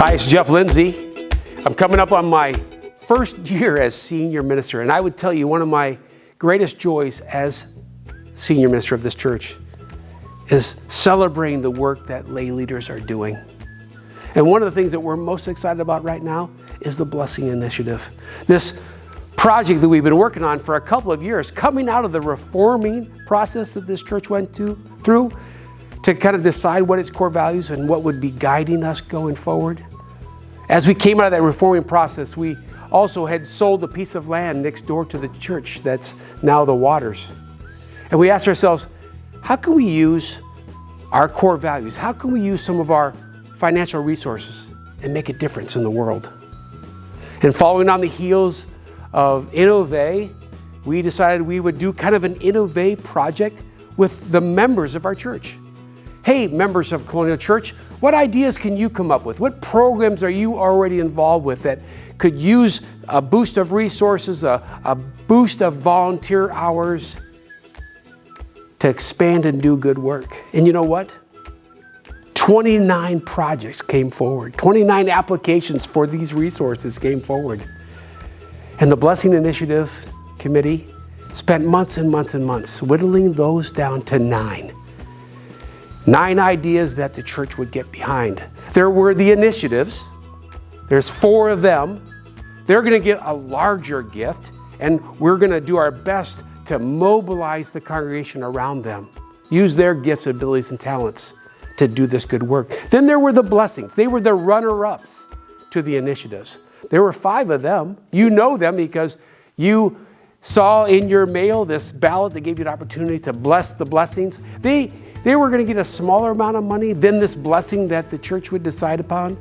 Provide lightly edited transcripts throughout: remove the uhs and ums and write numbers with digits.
Hi, it's Jeff Lindsay. I'm coming up on my first year as senior minister, and I would tell you one of my greatest joys as senior minister of this church is celebrating the work that lay leaders are doing. And one of the things that we're most excited about right now is the Blessing Initiative. This project that we've been working on for a couple of years, coming out of the reforming process that this church went through to kind of decide what its core values and what would be guiding us going forward. As we came out of that reforming process, we also had sold a piece of land next door to the church that's now the Waters. And we asked ourselves, how can we use our core values? How can we use some of our financial resources and make a difference in the world? And following on the heels of Innovate, we decided we would do kind of an Innovate project with the members of our church. Hey, members of Colonial Church, what ideas can you come up with? What programs are you already involved with that could use a boost of resources, a boost of volunteer hours to expand and do good work? And you know what? 29 projects came forward. 29 applications for these resources came forward. And the Blessing Initiative Committee spent months and months and months whittling those down to 9. 9 ideas that the church would get behind. There were the initiatives. There's 4 of them. They're going to get a larger gift, and we're going to do our best to mobilize the congregation around them. Use their gifts, abilities, and talents to do this good work. Then there were the blessings. They were the runner-ups to the initiatives. There were 5 of them. You know them because you saw in your mail this ballot that gave you an opportunity to bless the blessings. They were going to get a smaller amount of money than this blessing that the church would decide upon.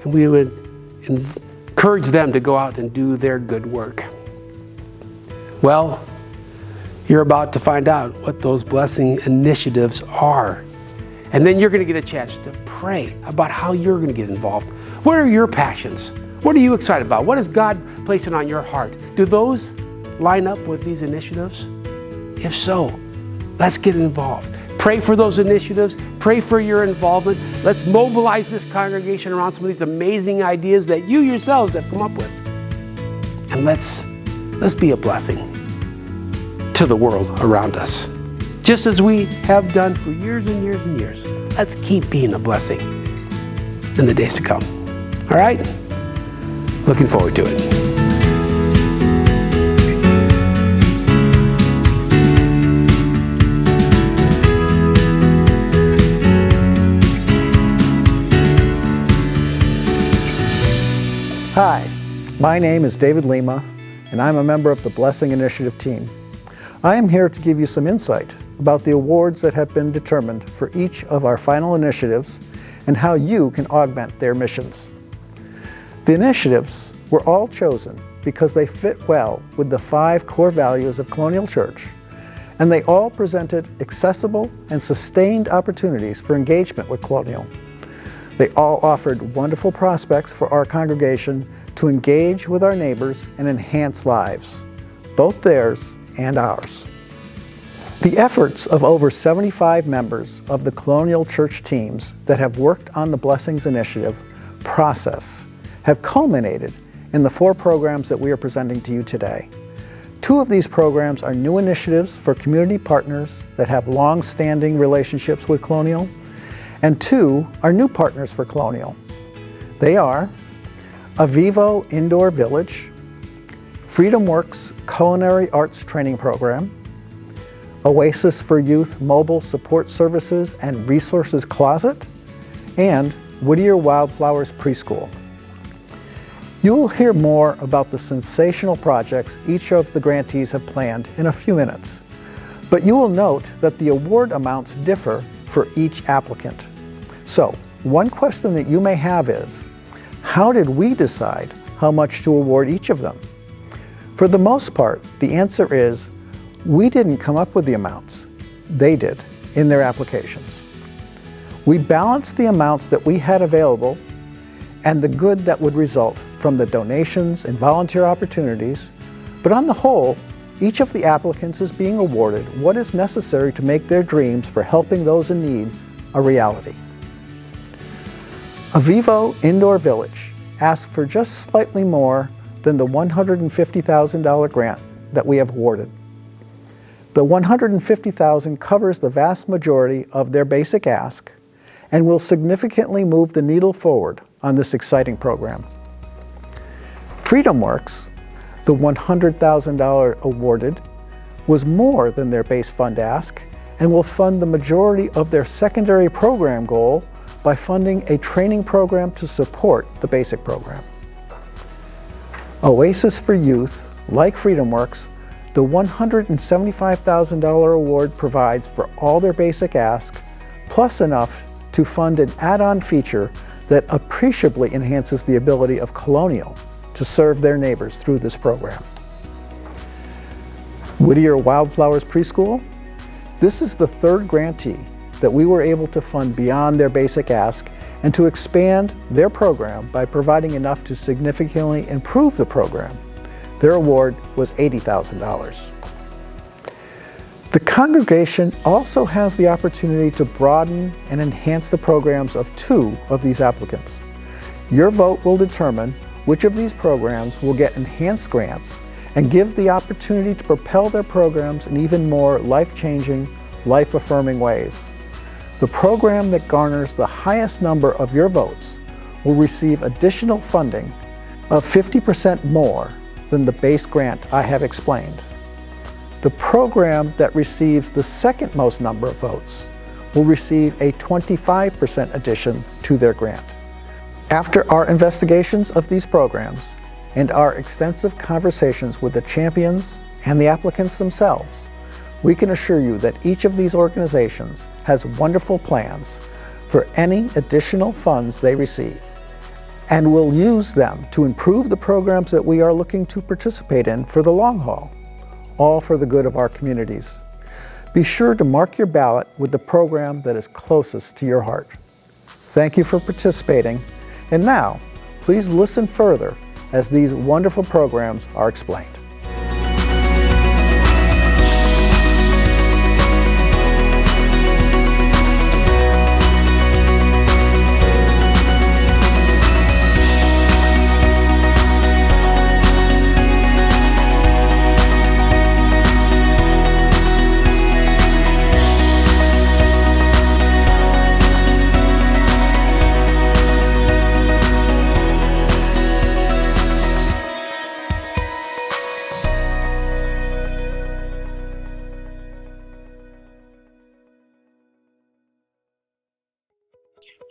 And we would encourage them to go out and do their good work. Well, you're about to find out what those blessing initiatives are. And then you're going to get a chance to pray about how you're going to get involved. What are your passions? What are you excited about? What is God placing on your heart? Do those line up with these initiatives? If so, let's get involved. Pray for those initiatives. Pray for your involvement. Let's mobilize this congregation around some of these amazing ideas that you yourselves have come up with. And let's be a blessing to the world around us. Just as we have done for years and years and years. Let's keep being a blessing in the days to come. All right? Looking forward to it. Hi, my name is David Lima, and I'm a member of the Blessing Initiative team. I am here to give you some insight about the awards that have been determined for each of our final initiatives and how you can augment their missions. The initiatives were all chosen because they fit well with the 5 core values of Colonial Church, and they all presented accessible and sustained opportunities for engagement with Colonial. They all offered wonderful prospects for our congregation to engage with our neighbors and enhance lives, both theirs and ours. The efforts of over 75 members of the Colonial Church teams that have worked on the Blessings Initiative process have culminated in the 4 programs that we are presenting to you today. 2 of these programs are new initiatives for community partners that have long-standing relationships with Colonial, and 2 are new partners for Colonial. They are Avivo Indoor Village, Freedom Works Culinary Arts Training Program, Oasis for Youth Mobile Support Services and Resources Closet, and Whittier Wildflowers Preschool. You will hear more about the sensational projects each of the grantees have planned in a few minutes, but you will note that the award amounts differ for each applicant. So, one question that you may have is, how did we decide how much to award each of them? For the most part, the answer is, we didn't come up with the amounts. They did in their applications. We balanced the amounts that we had available and the good that would result from the donations and volunteer opportunities, but on the whole, each of the applicants is being awarded what is necessary to make their dreams for helping those in need a reality. Avivo Indoor Village asked for just slightly more than the $150,000 grant that we have awarded. The $150,000 covers the vast majority of their basic ask and will significantly move the needle forward on this exciting program. FreedomWorks, the $100,000 awarded, was more than their base fund ask and will fund the majority of their secondary program goal by funding a training program to support the basic program. Oasis for Youth, like FreedomWorks, the $175,000 award provides for all their basic ask, plus enough to fund an add-on feature that appreciably enhances the ability of Colonial to serve their neighbors through this program. Whittier Wildflowers Preschool, this is the third grantee that we were able to fund beyond their basic ask and to expand their program by providing enough to significantly improve the program. Their award was $80,000. The congregation also has the opportunity to broaden and enhance the programs of 2 of these applicants. Your vote will determine which of these programs will get enhanced grants and give the opportunity to propel their programs in even more life-changing, life-affirming ways. The program that garners the highest number of your votes will receive additional funding of 50% more than the base grant I have explained. The program that receives the second most number of votes will receive a 25% addition to their grant. After our investigations of these programs and our extensive conversations with the champions and the applicants themselves, we can assure you that each of these organizations has wonderful plans for any additional funds they receive and will use them to improve the programs that we are looking to participate in for the long haul, all for the good of our communities. Be sure to mark your ballot with the program that is closest to your heart. Thank you for participating, and now, please listen further as these wonderful programs are explained.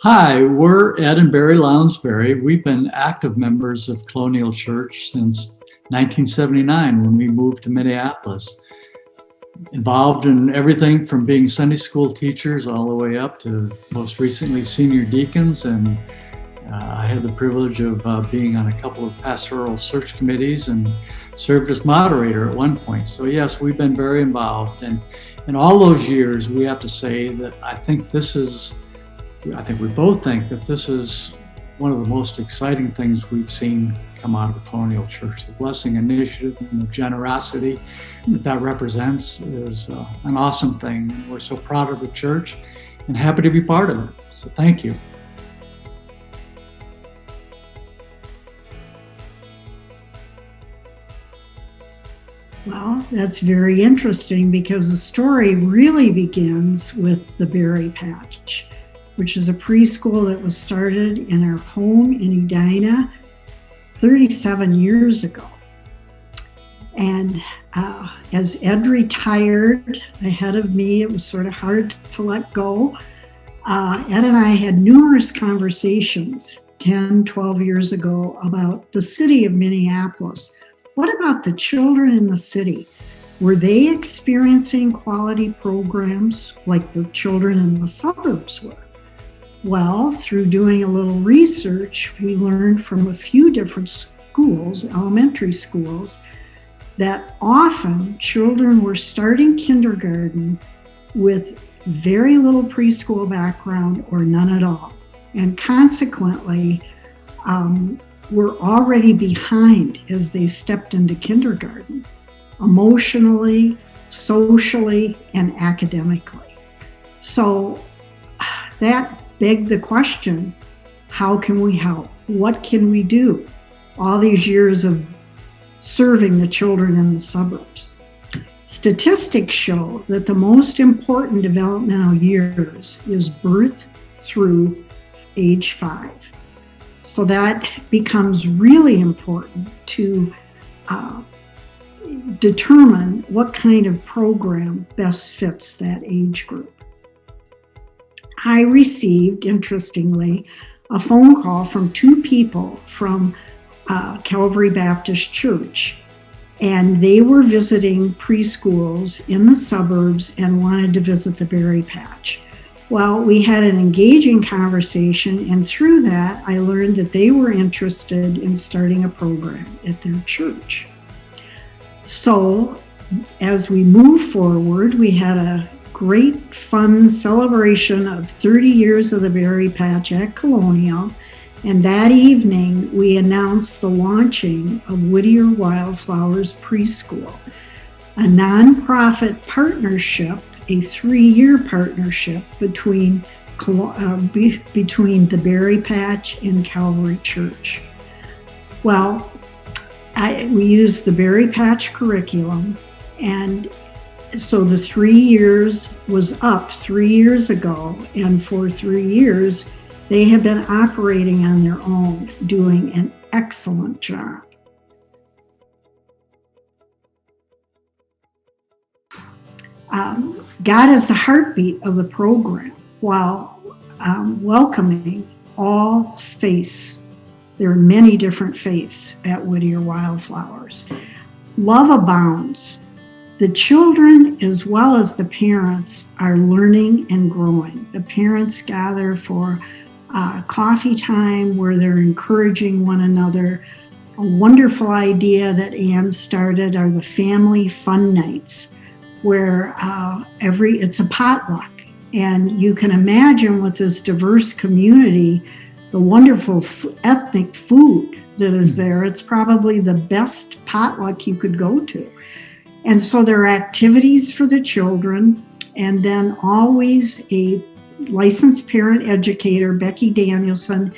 Hi, we're Ed and Barry Lounsbury. We've been active members of Colonial Church since 1979 when we moved to Minneapolis. Involved in everything from being Sunday school teachers all the way up to most recently senior deacons, and I had the privilege of being on a couple of pastoral search committees and served as moderator at one point. So yes, we've been very involved, and in all those years we have to say that I think we both think that this is one of the most exciting things we've seen come out of the Colonial Church. The Blessing Initiative and the generosity that represents is an awesome thing. We're so proud of the church and happy to be part of it. So thank you. Well, that's very interesting because the story really begins with the Berry Patch, which is a preschool that was started in our home in Edina 37 years ago. And as Ed retired ahead of me, it was sort of hard to let go. Ed and I had numerous conversations 10, 12 years ago about the city of Minneapolis. What about the children in the city? Were they experiencing quality programs like the children in the suburbs were? Well, through doing a little research, we learned from a few different schools, elementary schools, that often children were starting kindergarten with very little preschool background or none at all. And consequently, were already behind as they stepped into kindergarten, emotionally, socially, and academically. So that begged the question, How can we help? What can we do? All these years of serving the children in the suburbs. Statistics show that the most important developmental years is birth through age 5. So that becomes really important to determine what kind of program best fits that age group. I received, interestingly, a phone call from 2 people from Calvary Baptist Church, and they were visiting preschools in the suburbs and wanted to visit the berry patch. Well, we had an engaging conversation, and through that, I learned that they were interested in starting a program at their church. So, as we move forward, we had a great fun celebration of 30 years of the berry patch at Colonial, and that evening we announced the launching of Whittier Wildflowers Preschool, a nonprofit partnership, a 3-year partnership between the berry patch and Calvary Church. Well, we used the berry patch curriculum, and so the 3 years was up 3 years ago, and for 3 years they have been operating on their own, doing an excellent job. God is the heartbeat of the program while welcoming all faiths. There are many different faiths at Whittier Wildflowers. Love abounds. The children, as well as the parents, are learning and growing. The parents gather for coffee time where they're encouraging one another. A wonderful idea that Ann started are the family fun nights, where it's a potluck. And you can imagine with this diverse community, the wonderful ethnic food that is there. It's probably the best potluck you could go to. And so there are activities for the children, and then always a licensed parent educator, Becky Danielson,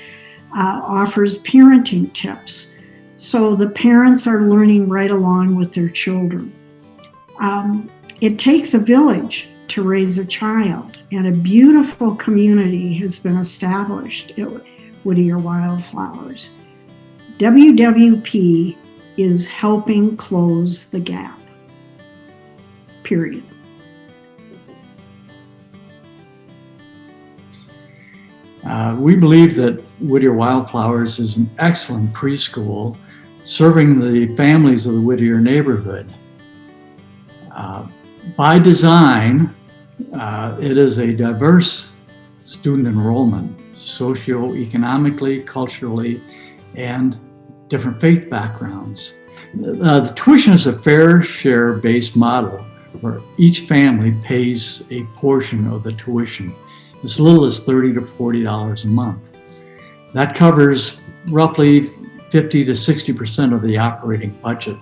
offers parenting tips. So the parents are learning right along with their children. It takes a village to raise a child, and a beautiful community has been established at Whittier Wildflowers. WWP is helping close the gap. Period. We believe that Whittier Wildflowers is an excellent preschool serving the families of the Whittier neighborhood. By design, it is a diverse student enrollment, socioeconomically, culturally, and different faith backgrounds. The tuition is a fair share based model where each family pays a portion of the tuition, as little as $30 to $40 a month. That covers roughly 50 to 60% of the operating budget.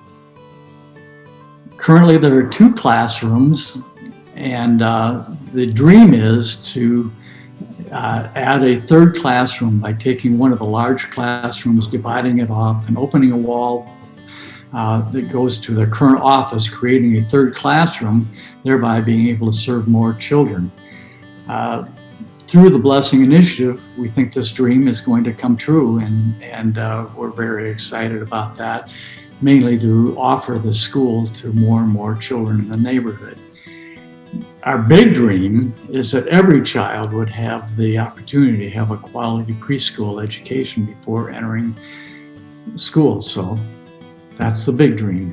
Currently, there are 2 classrooms, and the dream is to add a 3rd classroom by taking one of the large classrooms, dividing it off, and opening a wall that goes to the current office, creating a 3rd classroom, thereby being able to serve more children. Through the Blessing Initiative, we think this dream is going to come true, and we're very excited about that, mainly to offer the school to more and more children in the neighborhood. Our big dream is that every child would have the opportunity to have a quality preschool education before entering school. So that's the big dream.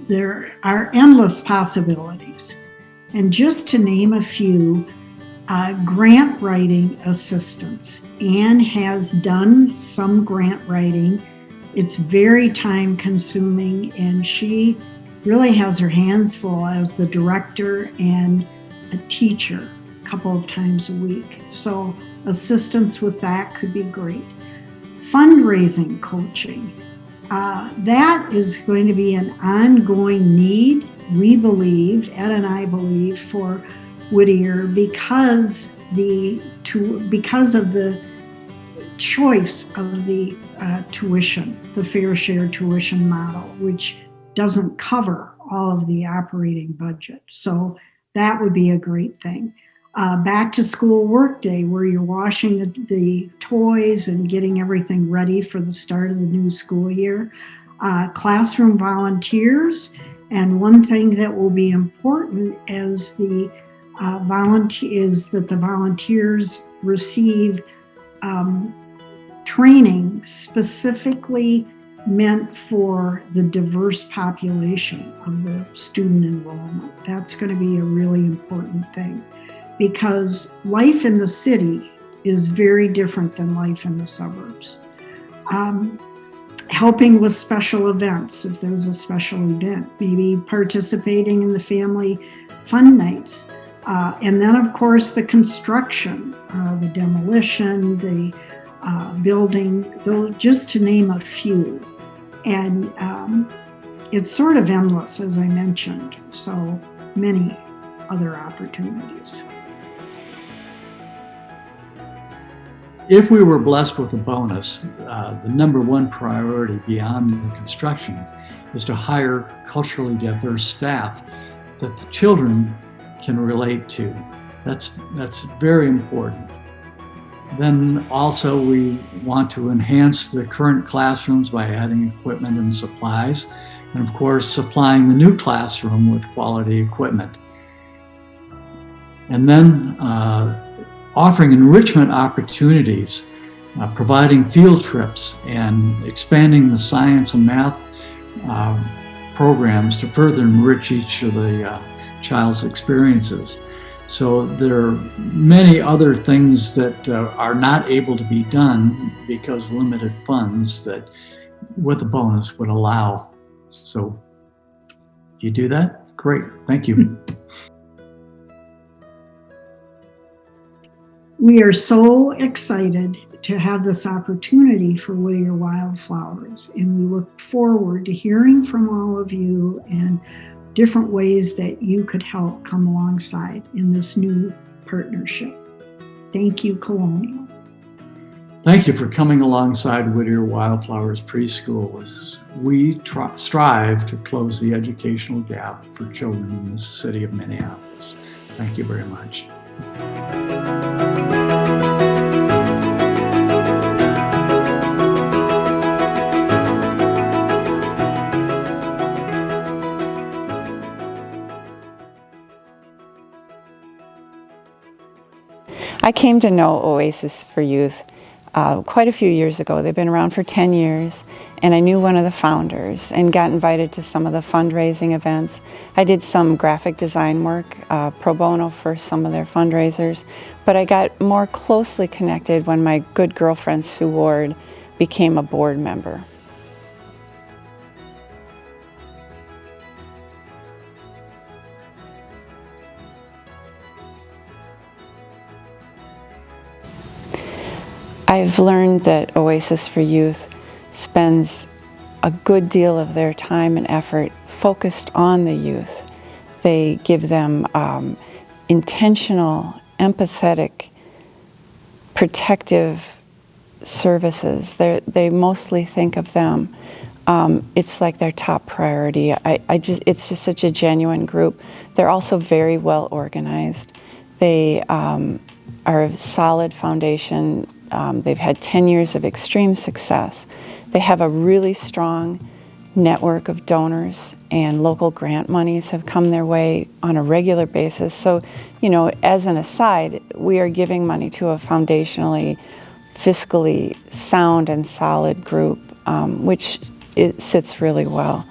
There are endless possibilities. And just to name a few, grant writing assistance. Ann has done some grant writing. It's very time consuming, and she really has her hands full as the director and a teacher a couple of times a week. So assistance with that could be great. Fundraising coaching. That is going to be an ongoing need, we believe, Ed and I believe, for Whittier because of the choice of the tuition, the fair share tuition model, which doesn't cover all of the operating budget. So that would be a great thing. Back to school workday, where you're washing the toys and getting everything ready for the start of the new school year. Classroom volunteers, and one thing that will be important is the volunteers receive training specifically meant for the diverse population of the student enrollment. That's going to be a really important thing, because life in the city is very different than life in the suburbs. Helping with special events, if there's a special event, maybe participating in the family fun nights. And then, of course, the construction, the demolition, the building, just to name a few. And it's sort of endless, as I mentioned, so many other opportunities. If we were blessed with a bonus, the number one priority beyond the construction is to hire culturally diverse staff that the children can relate to. That's very important. Then also we want to enhance the current classrooms by adding equipment and supplies, and of course supplying the new classroom with quality equipment. And then offering enrichment opportunities, providing field trips, and expanding the science and math programs to further enrich each of the child's experiences. So there are many other things that are not able to be done because of limited funds that with a bonus would allow. So if you do that, great, thank you. We are so excited to have this opportunity for Whittier Wildflowers, and we look forward to hearing from all of you and different ways that you could help come alongside in this new partnership. Thank you, Colonial. Thank you for coming alongside Whittier Wildflowers Preschool as we strive to close the educational gap for children in the city of Minneapolis. Thank you very much. I came to know Oasis for Youth quite a few years ago. They've been around for 10 years, and I knew one of the founders and got invited to some of the fundraising events. I did some graphic design work pro bono for some of their fundraisers, but I got more closely connected when my good girlfriend Sue Ward became a board member. I've learned that Oasis for Youth spends a good deal of their time and effort focused on the youth. They give them intentional, empathetic, protective services. They mostly think of them. It's like their top priority. It's just such a genuine group. They're also very well organized. They are a solid foundation. They've had 10 years of extreme success. They have a really strong network of donors, and local grant monies have come their way on a regular basis. So, you know, as an aside, we are giving money to a foundationally, fiscally sound and solid group, which it sits really well.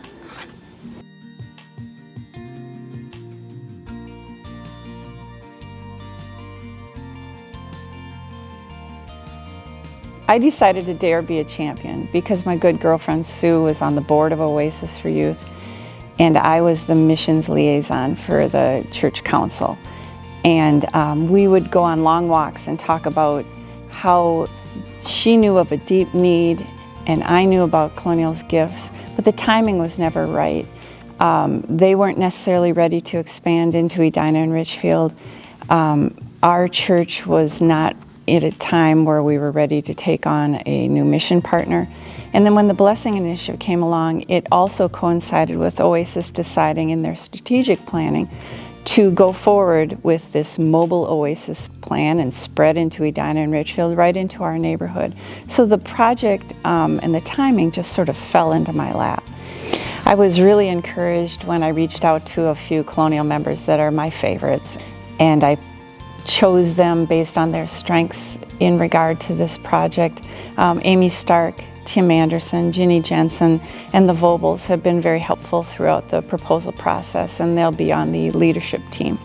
I decided to dare be a champion because my good girlfriend Sue was on the board of Oasis for Youth, and I was the missions liaison for the church council. And we would go on long walks and talk about how she knew of a deep need and I knew about Colonial's gifts, but the timing was never right. They weren't necessarily ready to expand into Edina and Richfield. Our church was not at a time where we were ready to take on a new mission partner. And then when the Blessing Initiative came along, it also coincided with Oasis deciding in their strategic planning to go forward with this mobile Oasis plan and spread into Edina and Richfield, right into our neighborhood. So the project and the timing just sort of fell into my lap. I was really encouraged when I reached out to a few Colonial members that are my favorites, and I chose them based on their strengths in regard to this project. Amy Stark, Tim Anderson, Ginny Jensen, and the Vobels have been very helpful throughout the proposal process, and they'll be on the leadership team.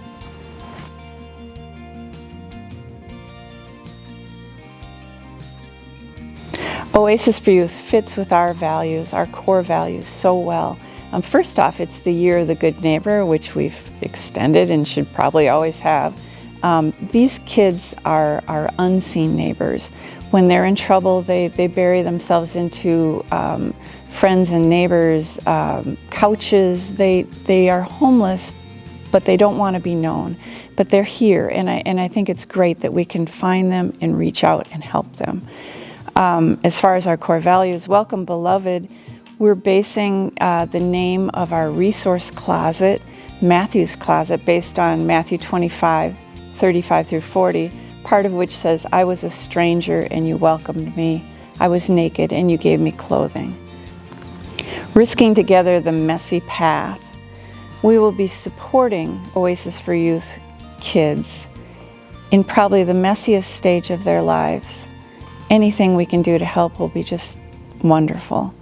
Oasis for Youth fits with our values, our core values, so well. First off, it's the year of the good neighbor, which we've extended and should probably always have. These kids are our unseen neighbors. When they're in trouble, they bury themselves into friends and neighbors' couches. They are homeless, but they don't want to be known. But they're here, and I think it's great that we can find them and reach out and help them. As far as our core values, Welcome Beloved, we're basing the name of our resource closet, Matthew's Closet, based on Matthew 25:35 through 40, part of which says, I was a stranger and you welcomed me. I was naked and you gave me clothing. Risking together the messy path, we will be supporting Oasis for Youth kids in probably the messiest stage of their lives. Anything we can do to help will be just wonderful.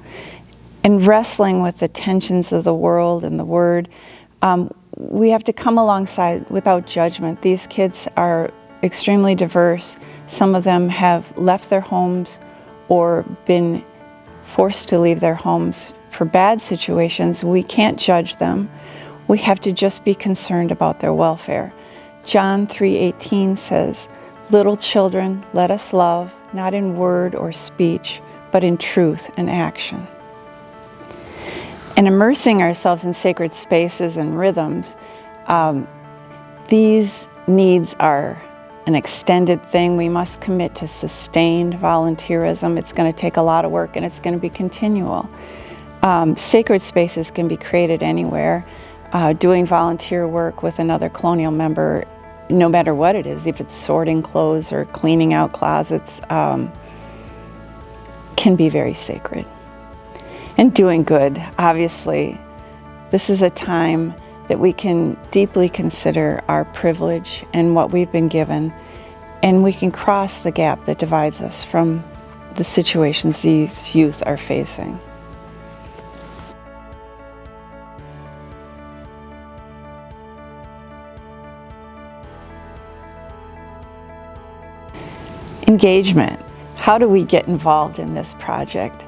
And wrestling with the tensions of the world and the Word, we have to come alongside without judgment. These kids are extremely diverse. Some of them have left their homes or been forced to leave their homes for bad situations. We can't judge them. We have to just be concerned about their welfare. John 3:18 says, little children, let us love, not in word or speech, but in truth and action. And immersing ourselves in sacred spaces and rhythms, these needs are an extended thing. We must commit to sustained volunteerism. It's going to take a lot of work, and it's going to be continual. Sacred spaces can be created anywhere. Doing volunteer work with another Colonial member, no matter what it is, if it's sorting clothes or cleaning out closets, can be very sacred. And doing good, obviously, this is a time that we can deeply consider our privilege and what we've been given, and we can cross the gap that divides us from the situations these youth are facing. Engagement. How do we get involved in this project?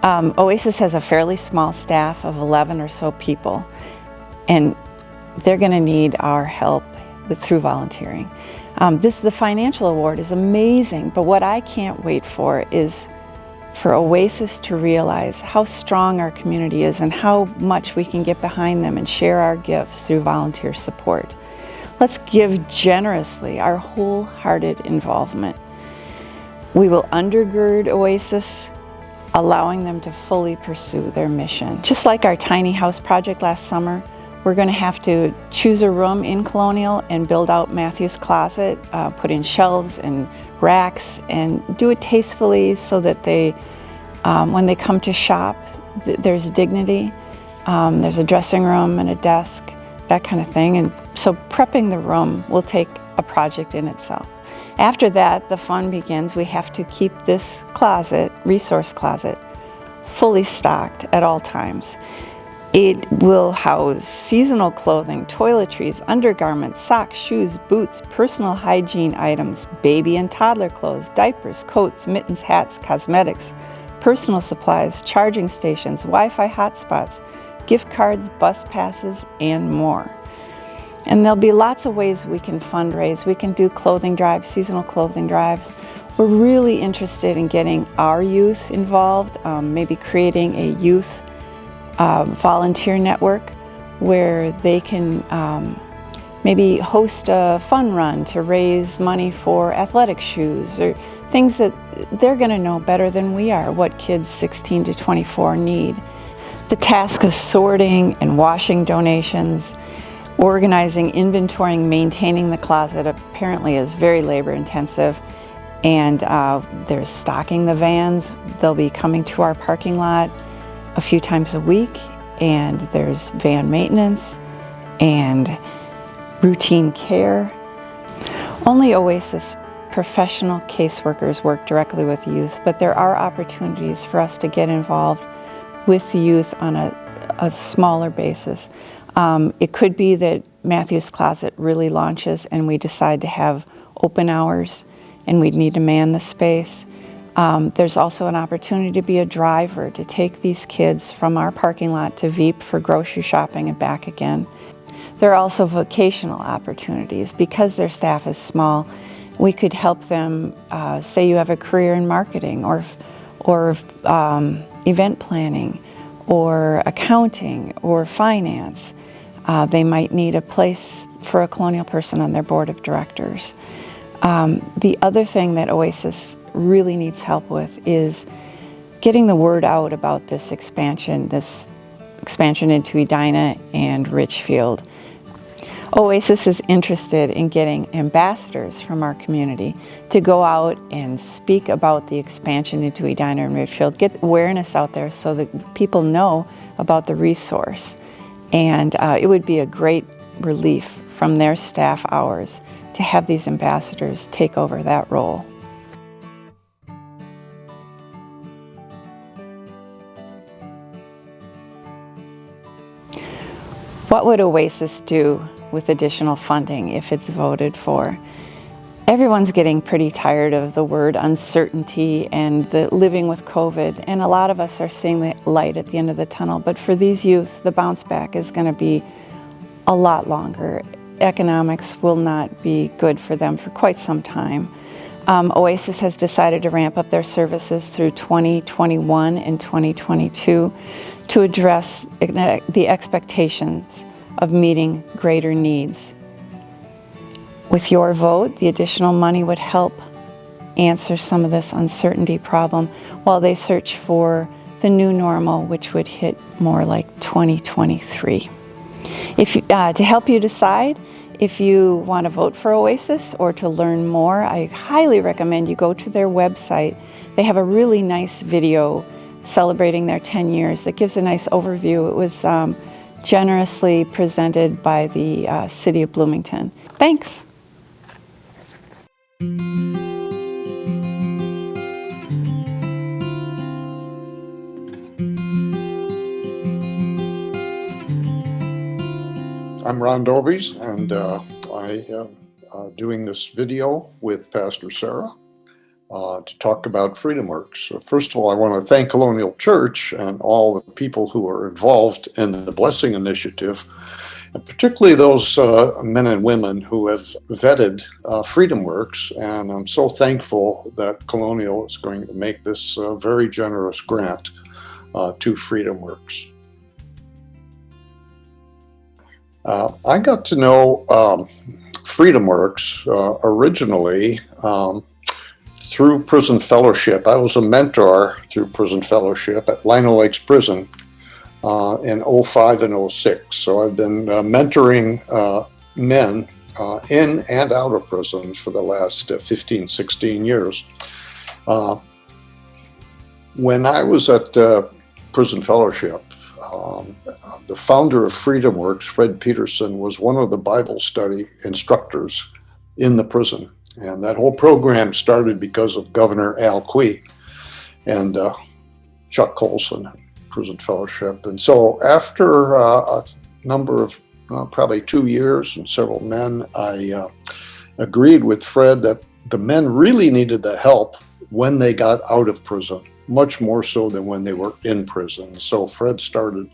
Oasis has a fairly small staff of 11 or so people, and they're going to need our help through volunteering. The financial award is amazing, but what I can't wait for is for Oasis to realize how strong our community is and how much we can get behind them and share our gifts through volunteer support. Let's give generously our wholehearted involvement. We will undergird Oasis, allowing them to fully pursue their mission. Just like our tiny house project last summer, we're going to have to choose a room in Colonial and build out Matthew's Closet, put in shelves and racks, and do it tastefully so that they, when they come to shop, there's dignity. There's a dressing room and a desk, that kind of thing. And so prepping the room will take a project in itself. After that, the fun begins. We have to keep this closet, resource closet, fully stocked at all times. It will house seasonal clothing, toiletries, undergarments, socks, shoes, boots, personal hygiene items, baby and toddler clothes, diapers, coats, mittens, hats, cosmetics, personal supplies, charging stations, Wi-Fi hotspots, gift cards, bus passes, and more. And there'll be lots of ways we can fundraise. We can do clothing drives, seasonal clothing drives. We're really interested in getting our youth involved, maybe creating a youth volunteer network where they can maybe host a fun run to raise money for athletic shoes, or things that they're going to know better than we are what kids 16 to 24 need. The task of sorting and washing donations, organizing, inventorying, maintaining the closet apparently is very labor intensive. And there's stocking the vans. They'll be coming to our parking lot a few times a week, and there's van maintenance and routine care. Only Oasis professional caseworkers work directly with youth, but there are opportunities for us to get involved with the youth on a smaller basis. It could be that Matthew's Closet really launches and we decide to have open hours and we'd need to man the space. There's also an opportunity to be a driver, to take these kids from our parking lot to Veep for grocery shopping and back again. There are also vocational opportunities. Because their staff is small, we could help them, say you have a career in marketing or event planning or accounting or finance. They might need a place for a colonial person on their board of directors. The other thing that Oasis really needs help with is getting the word out about this expansion into Edina and Richfield. Oasis is interested in getting ambassadors from our community to go out and speak about the expansion into Edina and Richfield, get awareness out there so that people know about the resource. And it would be a great relief from their staff hours to have these ambassadors take over that role. What would Oasis do with additional funding if it's voted for? Everyone's getting pretty tired of the word uncertainty and the living with COVID, and a lot of us are seeing the light at the end of the tunnel. But for these youth, the bounce back is going to be a lot longer. Economics will not be good for them for quite some time. Oasis has decided to ramp up their services through 2021 and 2022 to address the expectations of meeting greater needs. With your vote, the additional money would help answer some of this uncertainty problem while they search for the new normal, which would hit more like 2023. To help you decide if you want to vote for Oasis or to learn more, I highly recommend you go to their website. They have a really nice video celebrating their 10 years that gives a nice overview. It was generously presented by the City of Bloomington. Thanks. I'm Ron Dobies, and I am doing this video with Pastor Sarah to talk about FreedomWorks. So first of all, I want to thank Colonial Church and all the people who are involved in the Blessing Initiative, and particularly those men and women who have vetted FreedomWorks. And I'm so thankful that Colonial is going to make this very generous grant to FreedomWorks. I got to know FreedomWorks originally through Prison Fellowship. I was a mentor through Prison Fellowship at Lino Lakes Prison in 05 and 06. So I've been mentoring men in and out of prison for the last 15, 16 years. When I was at Prison Fellowship, the founder of FreedomWorks, Fred Peterson, was one of the Bible study instructors in the prison. And that whole program started because of Governor Al Quie and Chuck Colson, Prison Fellowship. And so after a number of probably 2 years and several men, I agreed with Fred that the men really needed the help when they got out of prison, much more so than when they were in prison. So Fred started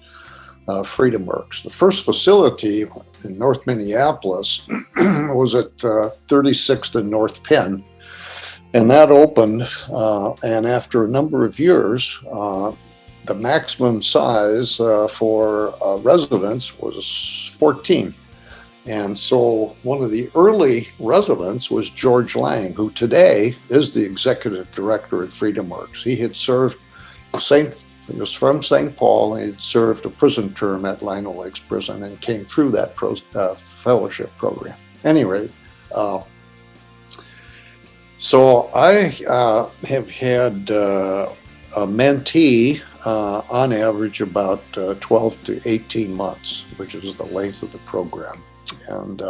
FreedomWorks. The first facility in North Minneapolis was at 36th and North Penn, and that opened, and after a number of years, the maximum size for residents was 14. And so one of the early residents was George Lang, who today is the executive director at FreedomWorks. He had served he was from St. Paul, and he had served a prison term at Lino Lakes Prison and came through that fellowship program. Anyway, so I have had a mentee on average about 12 to 18 months, which is the length of the program. And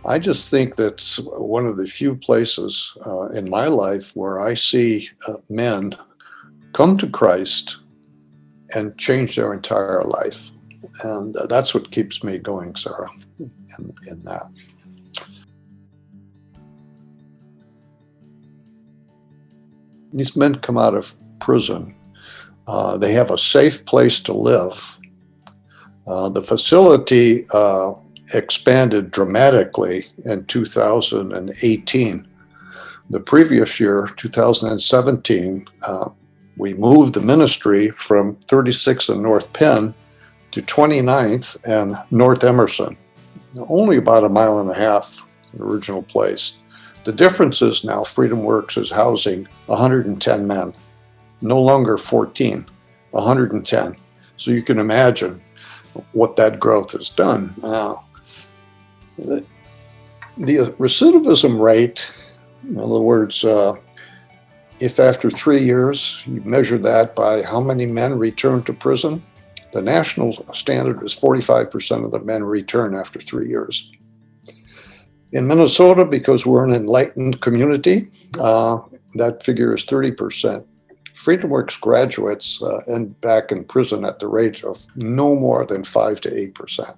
I just think that's one of the few places in my life where I see men come to Christ and change their entire life. And that's what keeps me going, Sarah, in that. These men come out of prison. They have a safe place to live. The facility expanded dramatically in 2018. The previous year, 2017, we moved the ministry from 36th and North Penn to 29th and North Emerson, only about a mile and a half from the original place. The difference is now FreedomWorks is housing 110 men, no longer 14, 110. So you can imagine what that growth has done. Now, the recidivism rate, in other words, if after 3 years you measure that by how many men return to prison, the national standard is 45% of the men return after 3 years. In Minnesota, because we're an enlightened community, that figure is 30%. FreedomWorks graduates end back in prison at the rate of no more than 5 to 8%.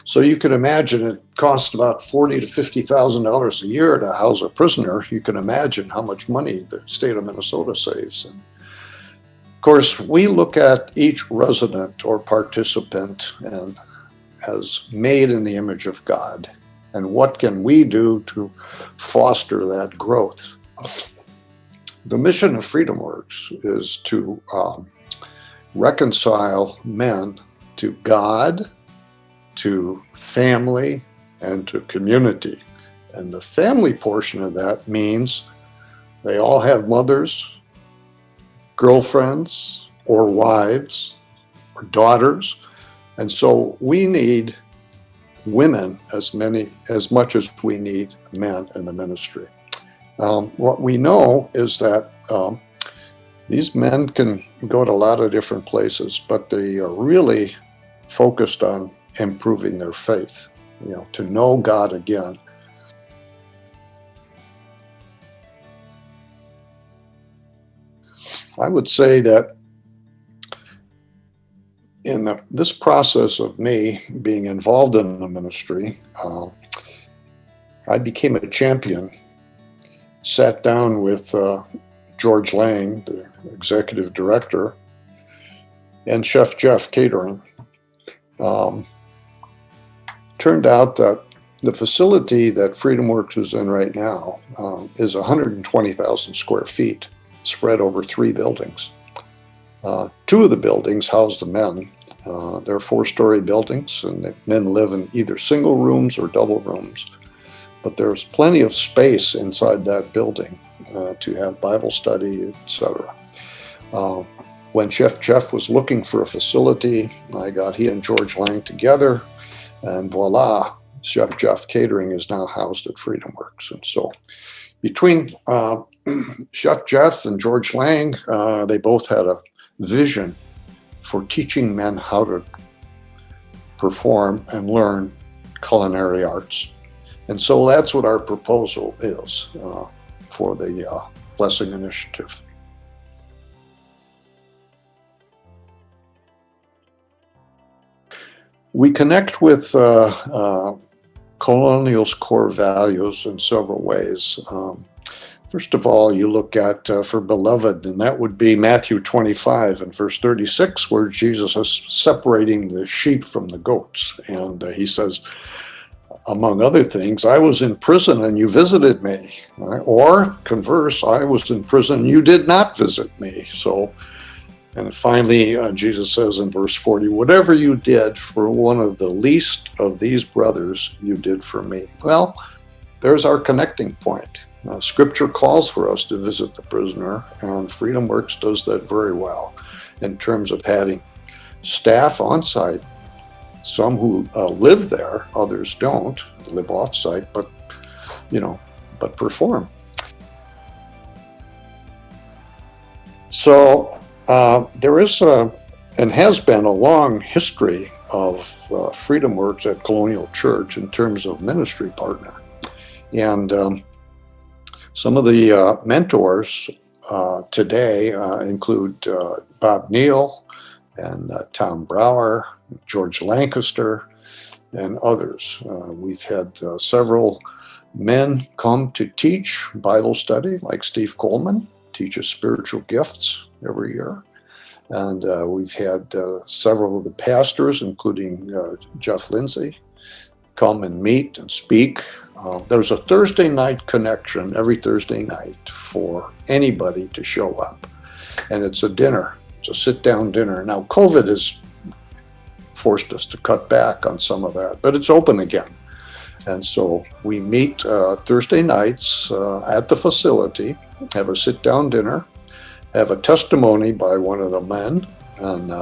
So you can imagine it costs about $40,000 to $50,000 a year to house a prisoner. You can imagine how much money the state of Minnesota saves. And of course, we look at each resident or participant and as made in the image of God. And what can we do to foster that growth? The mission of FreedomWorks is to reconcile men to God, to family, and to community. And the family portion of that means they all have mothers, girlfriends, or wives, or daughters. And so we need women as much as we need men in the ministry. What we know is that these men can go to a lot of different places, but they are really focused on improving their faith, to know God again. I would say that in this process of me being involved in the ministry, I became a champion, sat down with George Lang, the executive director, and Chef Jeff Catering. Turned out that the facility that FreedomWorks is in right now is 120,000 square feet, spread over 3 buildings. 2 of the buildings house the men. They're 4-story buildings, and the men live in either single rooms or double rooms. But there's plenty of space inside that building to have Bible study, etc. When Chef Jeff was looking for a facility, I got he and George Lang together, and voila, Chef Jeff Catering is now housed at FreedomWorks. And so between Chef Jeff and George Lang, they both had a vision for teaching men how to perform and learn culinary arts. And so that's what our proposal is for the Blessing Initiative. We connect with Colonial's core values in several ways. First of all, you look at for beloved, and that would be Matthew 25 and verse 36, where Jesus is separating the sheep from the goats. And he says, among other things, I was in prison and you visited me. Right? Or converse, I was in prison and you did not visit me. So And finally, Jesus says in verse 40, whatever you did for one of the least of these brothers, you did for me. Well, there's our connecting point. Scripture calls for us to visit the prisoner, and Freedom Works does that very well in terms of having staff on site, some who live there, others don't, live off site, but perform. So there is and has been a long history of Freedom Works at Colonial Church in terms of ministry partner. And some of the mentors today include Bob Neal and Tom Brower, George Lancaster, and others. We've had several men come to teach Bible study, like Steve Coleman teaches spiritual gifts every year. And we've had several of the pastors, including Jeff Lindsay, come and meet and speak. There's a Thursday night connection every Thursday night for anybody to show up. And it's a dinner. It's a sit-down dinner. Now, COVID has forced us to cut back on some of that, but it's open again. And so we meet Thursday nights at the facility, have a sit-down dinner, have a testimony by one of the men, and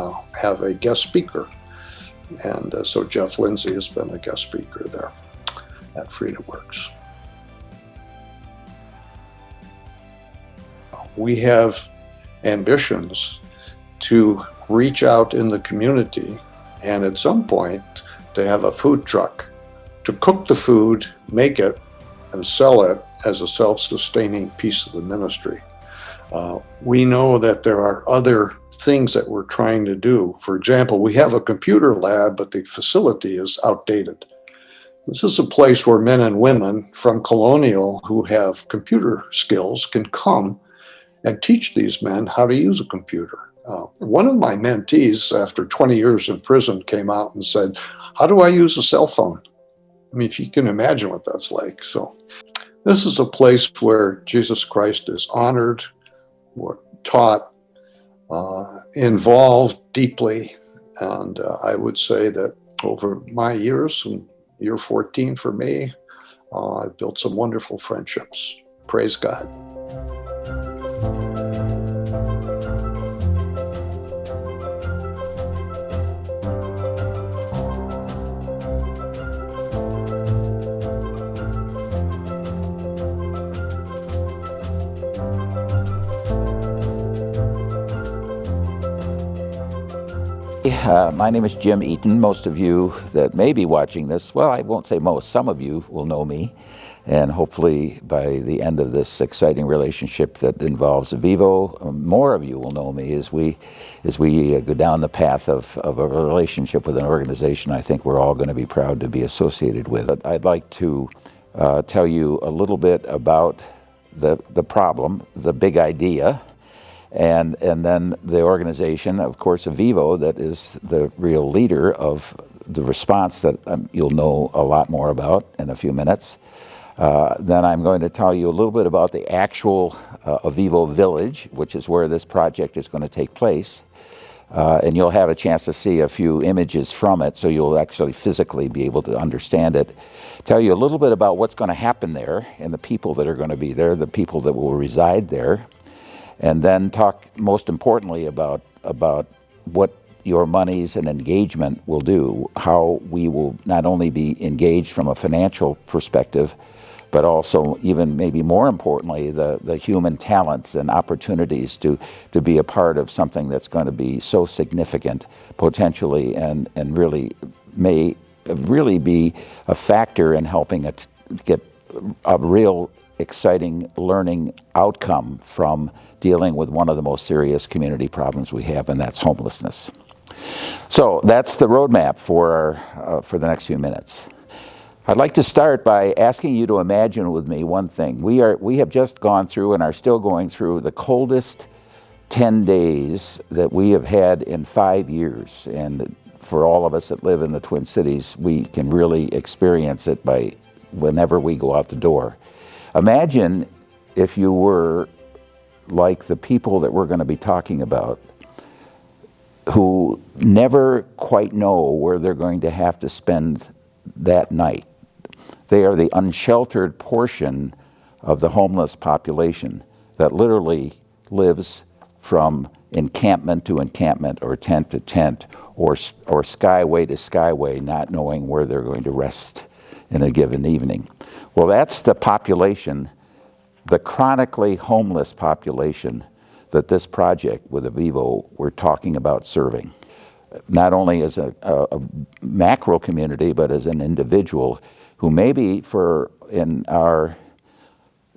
have a guest speaker. And so Jeff Lindsay has been a guest speaker there at Freedom Works. We have ambitions to reach out in the community and at some point to have a food truck to cook the food, make it, and sell it as a self-sustaining piece of the ministry. We know that there are other things that we're trying to do. For example, we have a computer lab, but the facility is outdated. This is a place where men and women from Colonial who have computer skills can come and teach these men how to use a computer. One of my mentees, after 20 years in prison, came out and said, "How do I use a cell phone?" I mean, if you can imagine what that's like. So this is a place where Jesus Christ is honored, taught, involved deeply. And I would say that over my years, and year 14 for me, I've built some wonderful friendships. Praise God. My name is Jim Eaton. Most of you that may be watching this, well, I won't say most, some of you will know me. And hopefully by the end of this exciting relationship that involves Vivo, more of you will know me as we go down the path of a relationship with an organization I think we're all going to be proud to be associated with. I'd like to tell you a little bit about the problem, the big idea, and then the organization, of course, Vivo, that is the real leader of the response that you'll know a lot more about in a few minutes. Then I'm going to tell you a little bit about the actual Vivo Village, which is where this project is going to take place. And you'll have a chance to see a few images from it, so you'll actually physically be able to understand it. Tell you a little bit about what's going to happen there and the people that are going to be there, the people that will reside there. And then talk, most importantly, about what your monies and engagement will do, how we will not only be engaged from a financial perspective, but also, even maybe more importantly, the human talents and opportunities to be a part of something that's going to be so significant potentially and really may really be a factor in helping it get a real exciting learning outcome from dealing with one of the most serious community problems we have, and that's homelessness. So that's the roadmap for the next few minutes. I'd like to start by asking you to imagine with me one thing. We have just gone through and are still going through the coldest 10 days that we have had in 5 years. And for all of us that live in the Twin Cities, we can really experience it by whenever we go out the door. Imagine if you were like the people that we're going to be talking about, who never quite know where they're going to have to spend that night. They are the unsheltered portion of the homeless population that literally lives from encampment to encampment, or tent to tent, or skyway to skyway, not knowing where they're going to rest in a given evening. Well, that's the population, the chronically homeless population, that this project with Avivo we're talking about serving. Not only as a macro community, but as an individual who maybe in our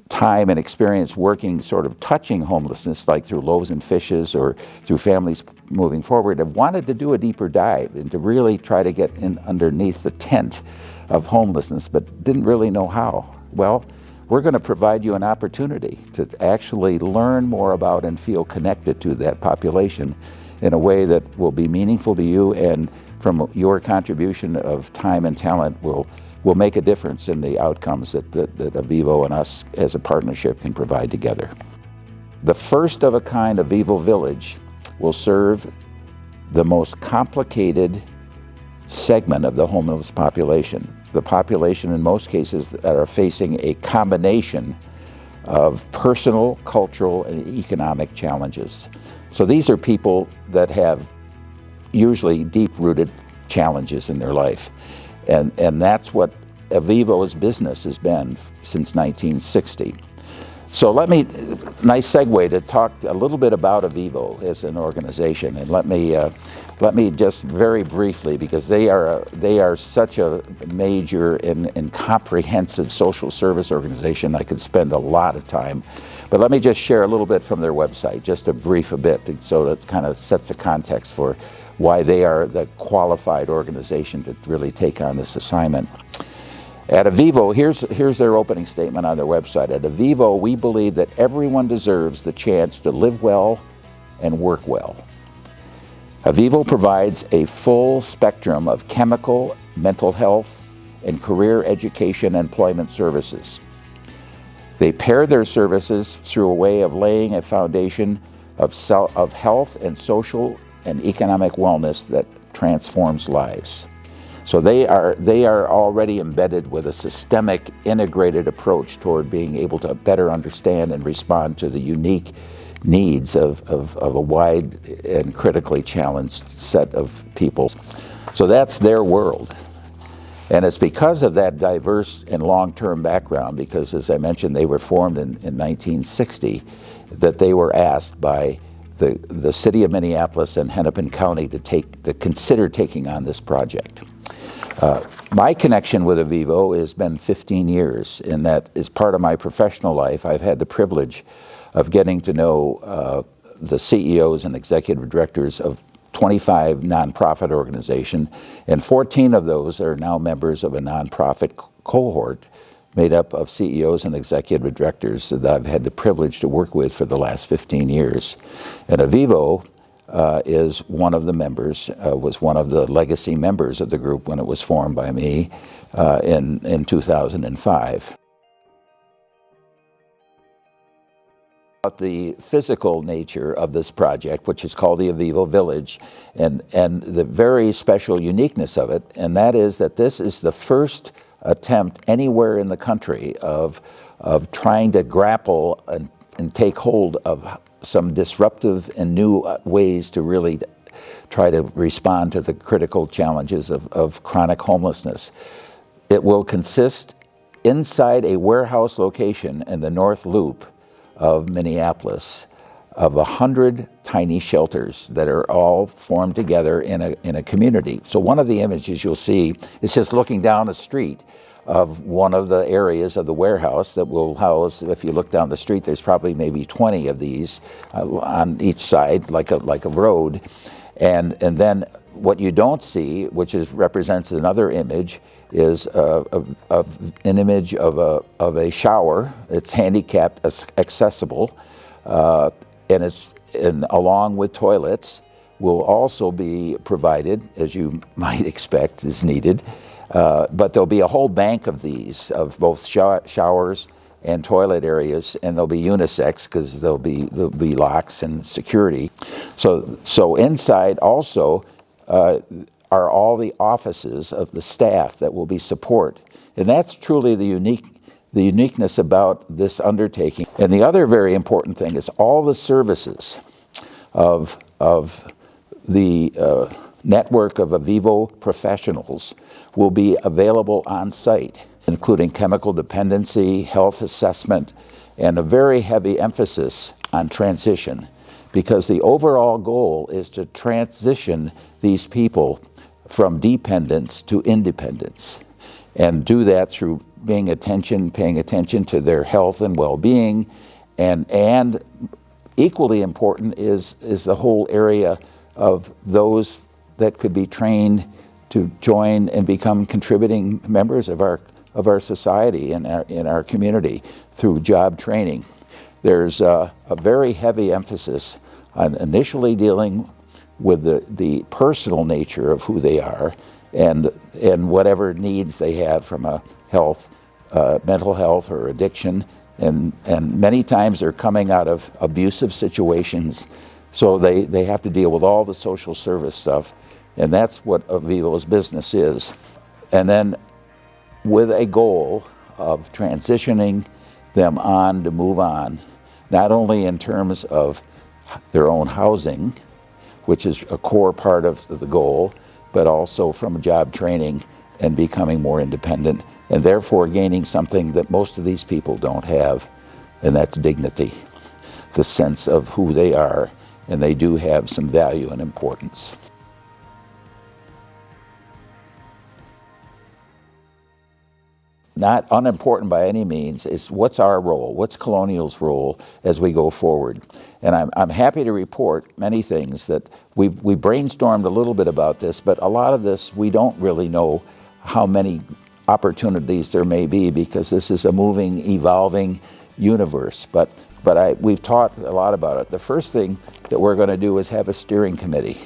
time and experience working, sort of touching homelessness, like through Loaves and Fishes or through Families Moving Forward, have wanted to do a deeper dive and to really try to get in underneath the tent of homelessness, but didn't really know how. Well, we're going to provide you an opportunity to actually learn more about and feel connected to that population in a way that will be meaningful to you, and from your contribution of time and talent will make a difference in the outcomes that Avivo and us as a partnership can provide together. The first of a kind Avivo Village will serve the most complicated segment of the homeless population. The population in most cases that are facing a combination of personal, cultural, and economic challenges. So these are people that have usually deep-rooted challenges in their life. And that's what Avivo's business has been since 1960. So nice segue to talk a little bit about Avivo as an organization, and let me just very briefly, because they are such a major and comprehensive social service organization. I could spend a lot of time, but let me just share a little bit from their website, just a bit, so that kind of sets the context for why they are the qualified organization to really take on this assignment. At Avivo, here's their opening statement on their website. At Avivo, we believe that everyone deserves the chance to live well and work well. Avivo provides a full spectrum of chemical, mental health, and career education and employment services. They pair their services through a way of laying a foundation of health and social and economic wellness that transforms lives. So they are already embedded with a systemic, integrated approach toward being able to better understand and respond to the unique needs of a wide and critically challenged set of people. So that's their world. And it's because of that diverse and long-term background, because as I mentioned, they were formed in 1960, that they were asked by the city of Minneapolis and Hennepin County to consider taking on this project. My connection with Avivo has been 15 years, and that is part of my professional life. I've had the privilege of getting to know the CEOs and executive directors of 25 nonprofit organizations, and 14 of those are now members of a nonprofit cohort made up of CEOs and executive directors that I've had the privilege to work with for the last 15 years. And Avivo is one of the members, was one of the legacy members of the group when it was formed by me in 2005. About the physical nature of this project, which is called the Avivo Village, and the very special uniqueness of it, and that is that this is the first attempt anywhere in the country of trying to grapple and take hold of some disruptive and new ways to really try to respond to the critical challenges of chronic homelessness. It will consist inside a warehouse location in the North Loop of Minneapolis of 100 tiny shelters that are all formed together in a community. So one of the images you'll see is just looking down the street of one of the areas of the warehouse that will house, if you look down the street, there's probably maybe 20 of these on each side, like a road. And then what you don't see, which represents another image, is an image of a shower. It's handicapped accessible, and along with toilets will also be provided, as you might expect is needed. But there'll be a whole bank of these, of both showers and toilet areas, and they'll be unisex because there'll be locks and security. So inside also are all the offices of the staff that will be support, and that's truly the uniqueness about this undertaking. And the other very important thing is all the services of the network of Avivo professionals will be available on site, including chemical dependency, health assessment, and a very heavy emphasis on transition, because the overall goal is to transition these people from dependence to independence, and do that through paying attention to their health and well-being, and equally important is the whole area of those that could be trained to join and become contributing members of our society and in our community through job training. There's a very heavy emphasis on initially dealing with the personal nature of who they are and whatever needs they have from a health, mental health or addiction, and many times they're coming out of abusive situations, so they have to deal with all the social service stuff, and that's what Avivo's business is. And then with a goal of transitioning them on to move on, not only in terms of their own housing, which is a core part of the goal, but also from job training and becoming more independent, and therefore gaining something that most of these people don't have, and that's dignity, the sense of who they are, and they do have some value and importance. Not unimportant by any means is what's our role, what's Colonial's role as we go forward. And I'm happy to report many things that we brainstormed a little bit about this, but a lot of this we don't really know how many opportunities there may be, because this is a moving, evolving universe. But we've talked a lot about it. The first thing that we're going to do is have a steering committee.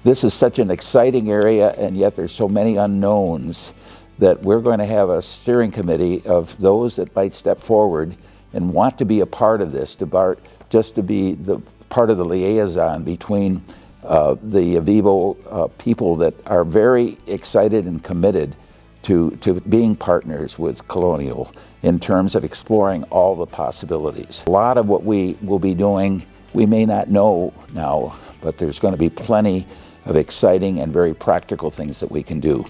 This is such an exciting area, and yet there's so many unknowns that we're going to have a steering committee of those that might step forward and want to be a part of this, just to be the part of the liaison between the Avivo people that are very excited and committed to being partners with Colonial in terms of exploring all the possibilities. A lot of what we will be doing, we may not know now, but there's going to be plenty of exciting and very practical things that we can do.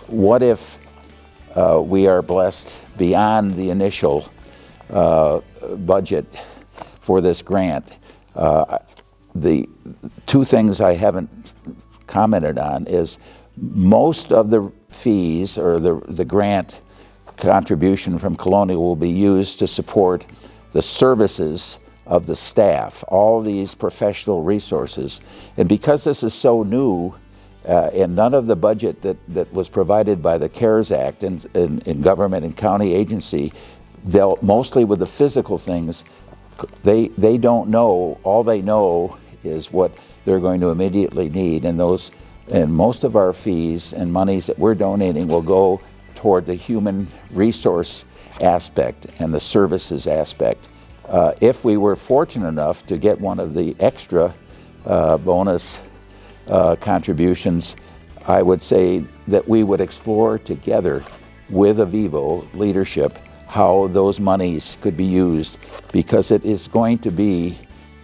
What if we are blessed beyond the initial budget for this grant? The two things I haven't commented on is most of the fees or the grant contribution from Colonial will be used to support the services of the staff, all these professional resources. And because this is so new, and none of the budget that was provided by the CARES Act in government and county agency dealt mostly with the physical things. They don't know. All they know is what they're going to immediately need, and most of our fees and monies that we're donating will go toward the human resource aspect and the services aspect. If we were fortunate enough to get one of the extra bonus contributions, I would say that we would explore together with Avivo leadership how those monies could be used, because it is going to be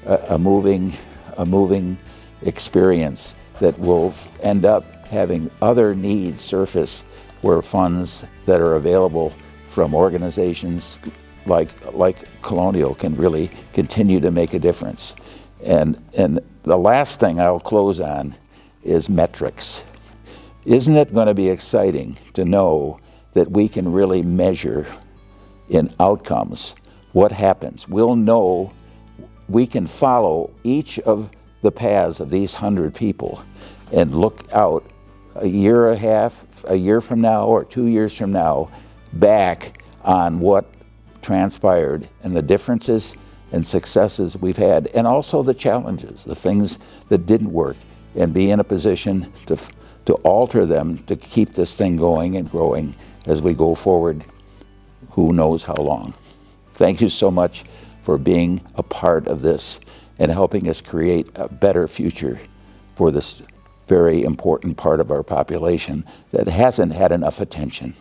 a moving experience that will end up having other needs surface where funds that are available from organizations like Colonial can really continue to make a difference. And the last thing I'll close on is metrics. Isn't it going to be exciting to know that we can really measure in outcomes what happens? We'll know, we can follow each of the paths of these 100 people and look out a year and a half, a year from now, or 2 years from now, back on what transpired and the differences and successes we've had, and also the challenges, the things that didn't work, and be in a position to alter them to keep this thing going and growing as we go forward, who knows how long. Thank you so much for being a part of this and helping us create a better future for this very important part of our population that hasn't had enough attention.